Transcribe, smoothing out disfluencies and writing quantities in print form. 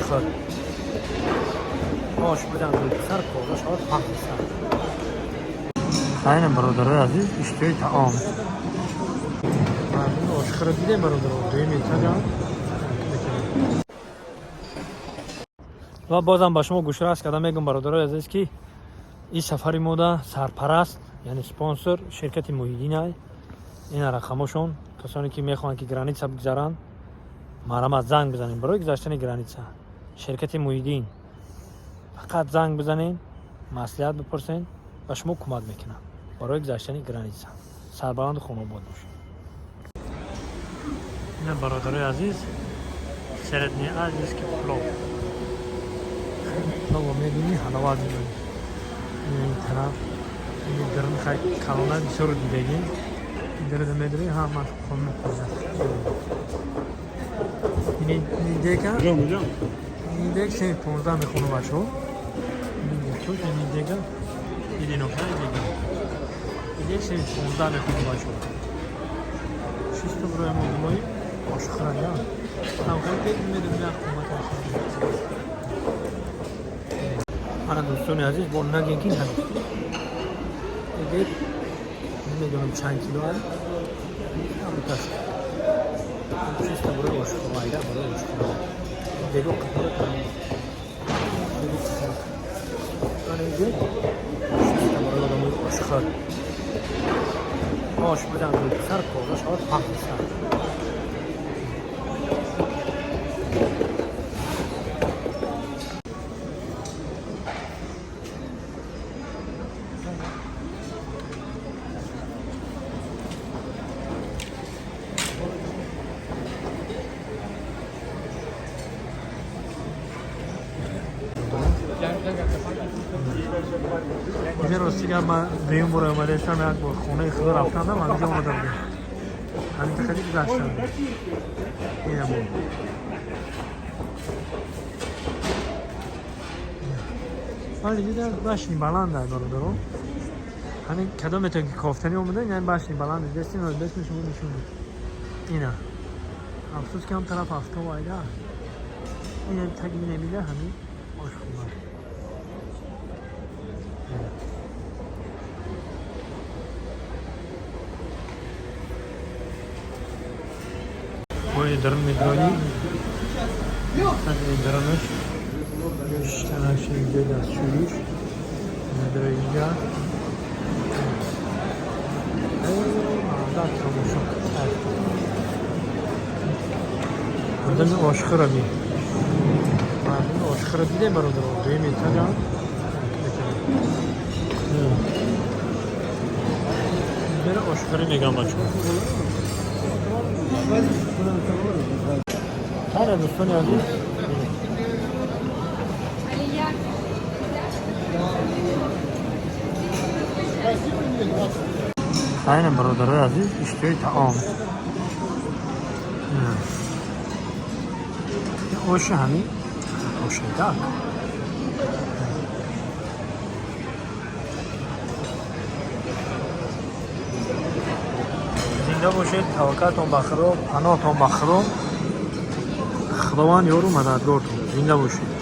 oshxo'r. Osh bilan sar qo'llash ot haqisa. Aynen birodarlar aziz, ishtoy taom. Mana oshxo'r deydi birodarlar, doim yetadi. و بازم با شما گوشرس کردم میگم برادرای عزیز که این سفری ما ده سرپرست یعنی سپانسر شرکت محیدین این رقمشون کسانی که میخوان که گرانیتسا بگذارن مرا زنگ بزنین برای گذاشتن گرانیتسا شرکت محیدین فقط زنگ بزنین مصلحت بپرسین و شما کمک میکنن برای گذاشتن گرانیتسا سربلند خانواده باشین. این برادرای عزیز سردنی عزیز که پلو پلو میدونی حلوات میدونی این طرف این درم خیلی کلونه بسیار دیدگی درد میدونی ها من خون میکنم این دیگه این دیگه سه 15 میخونه بچه این دیگه این نکته دیگه این دیگه سه 15 میخونه بچه شیست برای موضوعی آشخرانی ها هم خیلی میدونی حکومت آشخرانی من دوستان عزیز با نگین که هست دیگه نمیدونم چند کیلو هست متاسف چیست برای آشخرانی برای آشخرانی دیگه کپاره کنیم دیگه کپاره من اینجا چیست برای آدم آشخرانی آش بدن روی سر کارش آت حق سر اینجا راستی که من بیون برای اومده ایستم یک بار خونه خدا رفتم من اینجا اومده بودم همین خیلی گذشتم این هم بود من اینجا در بشنی بلند در دارو همین کدام تا که کافتنی اومده یعنی بشنی بلند دستین و دست میشون نشون بود اینه افسوس که هم طرف افتا و ایده این یعنی تگی نمیده همین آش خونه Böyle darın medroni, tabii darınış, işte her şey güzel sürür, medroyinca, zaten çok, burada bir aşkı rabi, ben aşkı rabi de var orada, duyum İtalyan, bir aşkı rabi megan başlıyor. Hayır dostum ya. Aynen brother aziz işte tamam. O şey hani o şey da. زنده باشید توکلتون به خدا پناهتون به خدا خداوند یارو مددگارتون زنده باشید